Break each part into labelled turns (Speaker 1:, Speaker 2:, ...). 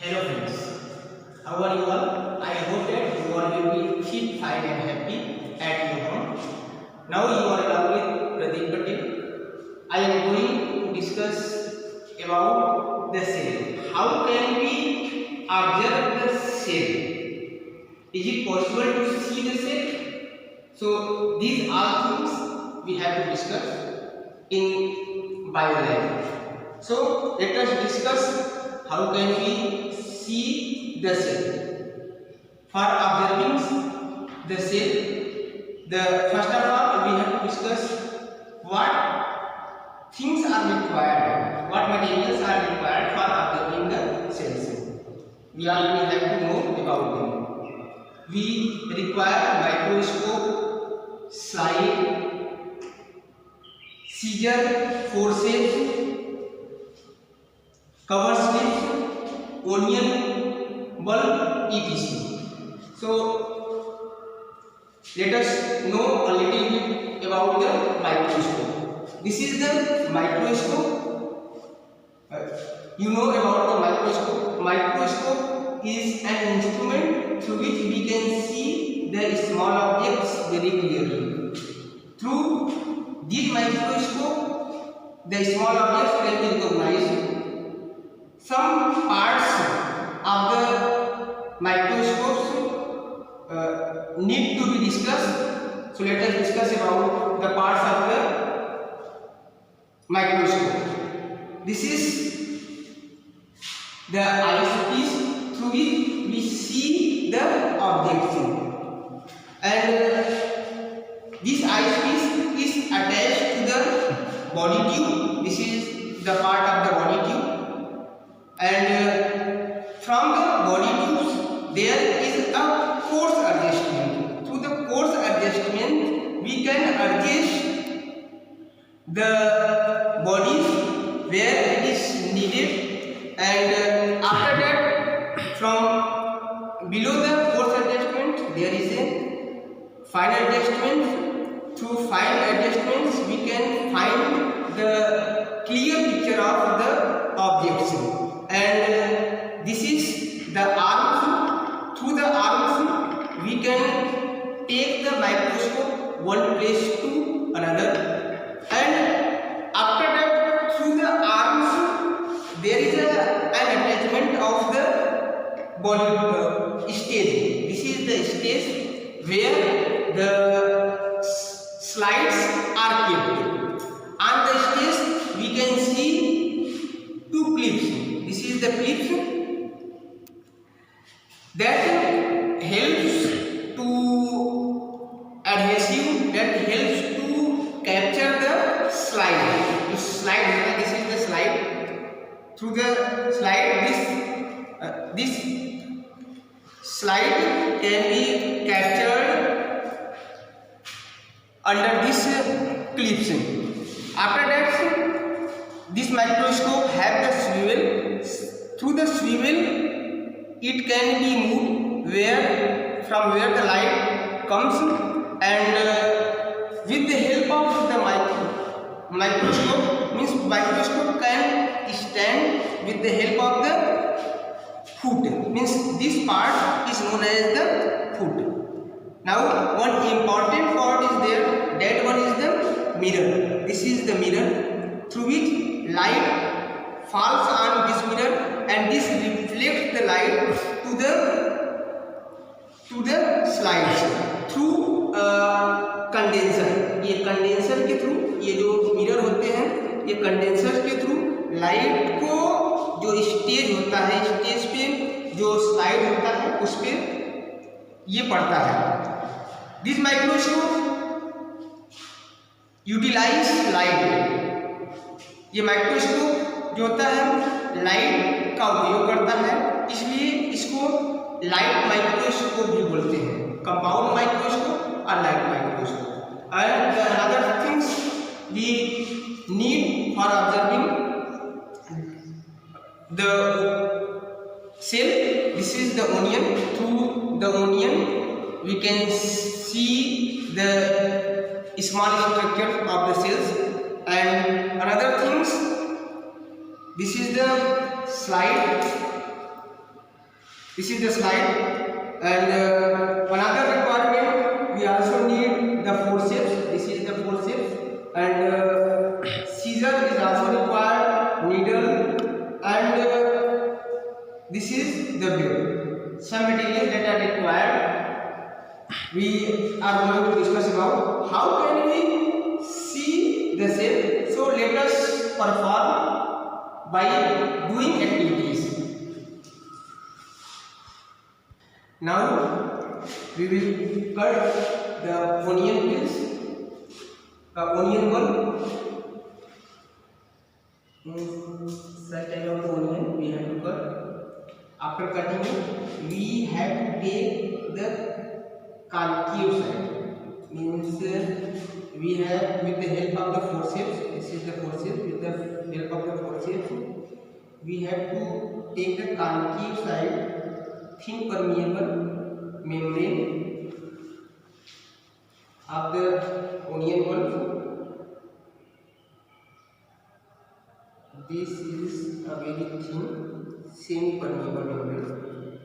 Speaker 1: Hello friends, how are you all? I hope that you all will be fit, fine and happy at your home. Now you are along with Pradeep Patel. I am going to discuss about the cell. How can we observe the cell? Is it possible to see the cell? So these are things we have to discuss in biology. So let us discuss how can we see the cell. For observing the cell, first of all we have to discuss what things are required, what materials are required for observing the cells. We already have to know about them. We require microscope, slide, scissor, forceps, cover slips, onion, bulb, etc. So let us know a little bit about the microscope. This is the microscope. You know about the microscope. Microscope is an instrument through which we can see the small objects very clearly. Through this microscope, the small objects can be recognized. Some parts of the microscopes need to be discussed. So let us discuss about the parts of the microscope. This is the eyepiece through which we see the objects, and this eyepiece is attached to the body tube. This is the part of the body tube. And from the body tubes there is a force adjustment. Through the force adjustment we can adjust the bodies where it is needed, and after that from below the force adjustment there is a fine adjustment. Through fine adjustments we can find the clear picture of the objects. And this is the arms. Through the arms we can take the microscope one place to another, and after that through the arms there is an attachment of the body stage. This is the stage where the slides are kept. On the stage we can see two clips. This is the clip that helps to adhesive, that helps to capture the slide. This is the slide. Through the slide, this slide can be captured under this clips. After that, this microscope have the swivel. Through the swivel it can be moved from where the light comes, and with the help of the microscope, means microscope can stand with the help of the foot, means this part is known as the foot. Now one important part is there, that one is the mirror. This is the mirror through which light falls on this mirror, and this reflects the light to the slides through condenser. ये condenser के through, ये जो mirror होते हैं ये condenser के through light को जो स्टेज होता है, स्टेज पे जो स्लाइड होता है उस पर ये पड़ता है. This microscope utilize light. ये माइक्रोस्कोप जो होता है लाइट का उपयोग करता है, इसलिए इसको लाइट माइक्रोस्कोप भी बोलते हैं, कंपाउंड माइक्रोस्कोप और light microscope. And other things we need for observing the cell. This is the onion. Through the onion we can see the small structure of the cells. And another things, this is the slide. This is the slide. And another requirement, we also need the forceps. This is the forceps. And scissor is also required, needle, and this is the blade. Some materials that are required. We are going to discuss about how can we see the cell. So let us perform by doing activities. Now we will cut the onion peels, onion ball. Such type of onion we have to cut. After cutting it, we have to take the concave side. Means we have, with the help of the forceps, this is the forceps, with the help of the forceps, we have to take the concave side, thin permeable membrane of the onion ball. This is a very thin semi-permeable membrane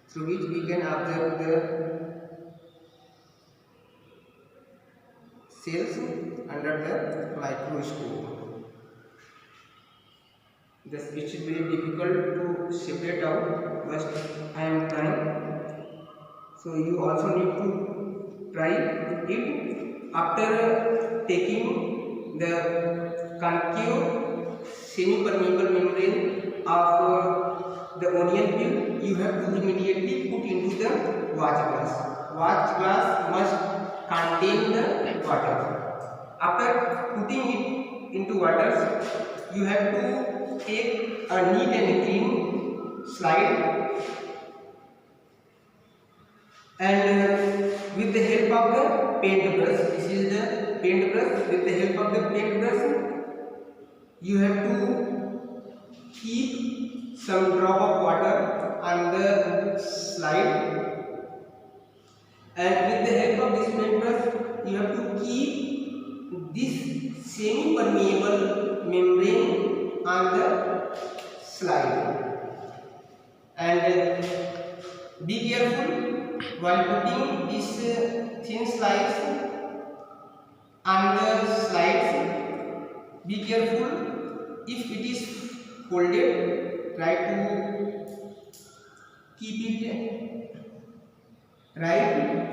Speaker 1: through which we can observe the cells under the microscope. Thus, it is very difficult to separate out, but I am trying. So you also need to try it. After taking the concave semi-permeable membrane of the onion peel, you have to immediately put into the watch glass. Watch glass must contain the water. After putting it into water, you have to take a neat and clean slide, and with the help of the paint brush, this is the paint brush, with the help of the paint brush, you have to keep some drop of water on the slide, and with the help of this paint brush, you have to keep this semi-permeable membrane on the slide. And be careful while putting this thin slides on the slides. Be careful. If it is folded, try to keep it right.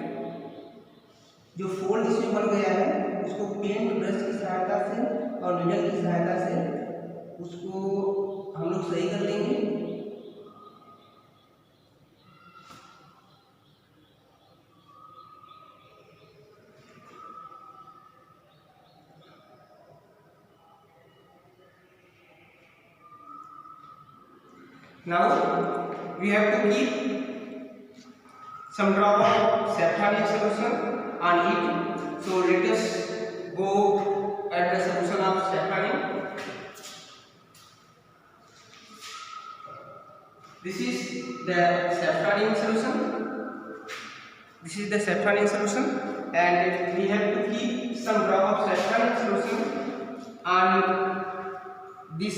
Speaker 1: जो fold इसमें बन गया है उसको paint brush की सहायता से और नीडल की सहायता से उसको हम लोग सही कर लेंगे. Now we have to keep some drop of saffron solution on it. So let us go at the solution of saffron. This is the saffron solution. This is the saffron solution, and we have to keep some drop of saffron solution on this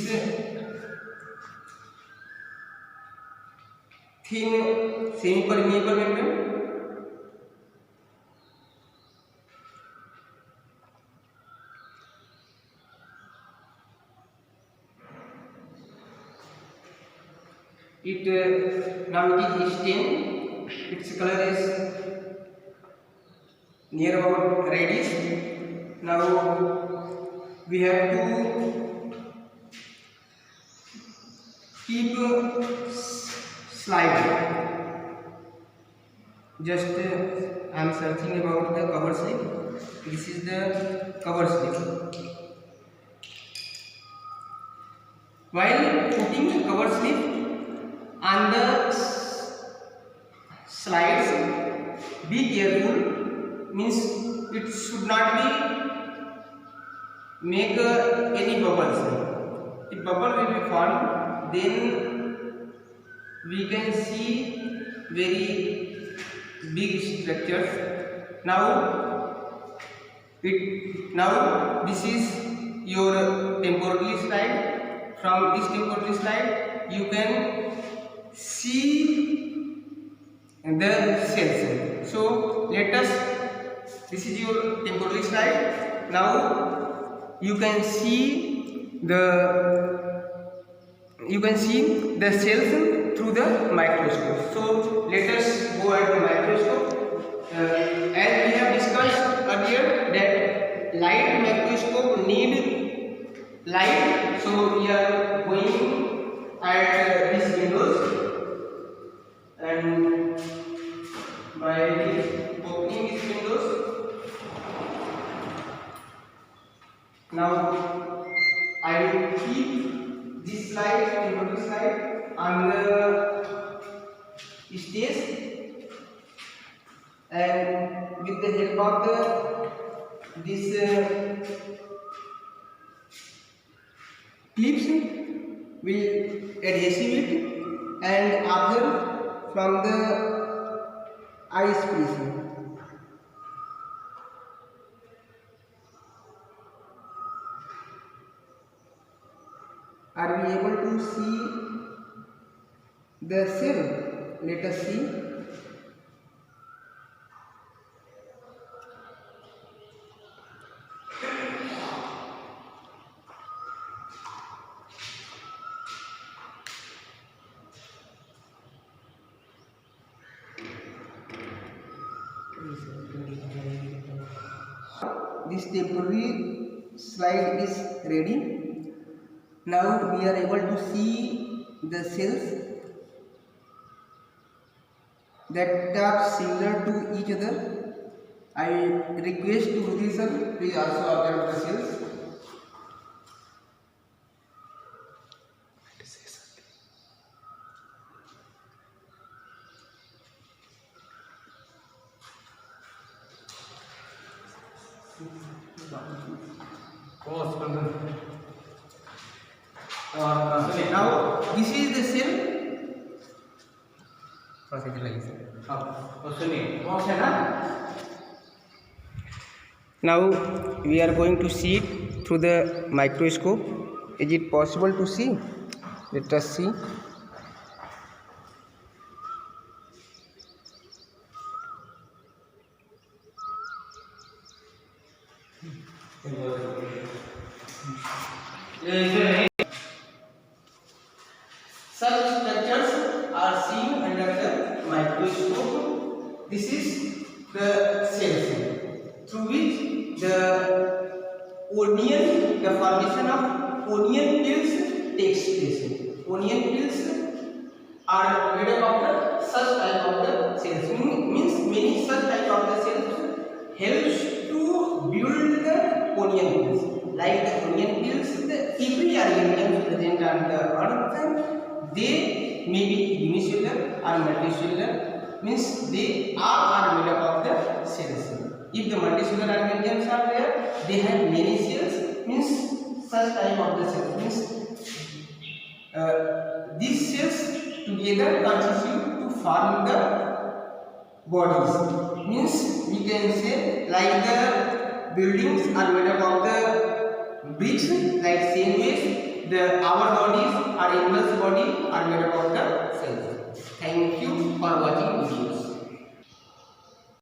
Speaker 1: thin semi-permeable membrane. Now it is stained. Its color is near about reddish. Now we have to keep slide. Just I am searching about the cover slip. This is the cover slip. While putting the cover slip on the slides, be careful, means it should not be make any bubbles. If bubble will be formed, then we can see very big structures. Now this is your temporary slide. From this temporary slide you can see the cells. So let us, this is your temporary slide. Now you can see the cells through the microscope. So let us go at the microscope. As we have discussed earlier that light microscope need light, so we are going at these windows and by opening these windows. Now I will keep this slide on the stage, and with the help of this clips will adhesive it and observe from the eyes prism. Are we able to see the cell? Let us see. This temporary slide is ready. Now we are able to see the cells that are similar to each other. I request to Rudri sir, please also observe the cells. Now this is the cell. Now we are going to see it through the microscope. Is it possible to see? Let us see. Such structures are seen under the microscope. This is the cells through which the formation of onion peels takes place. Onion peels are made up of such type of the cells. Means many such type of the cells helps to build the onion peels. Like the onion peels, the every organism present on the earth, they may be unicellular or multicellular, means they all are made up of the cells. If the multicellular organisms are there, they have many cells, means such type of the cells, means these cells together constitute to form the bodies. Means we can say like the buildings are made up of the bricks, like same ways our bodies, our animal's body are made up of the cells. Thank you for watching videos.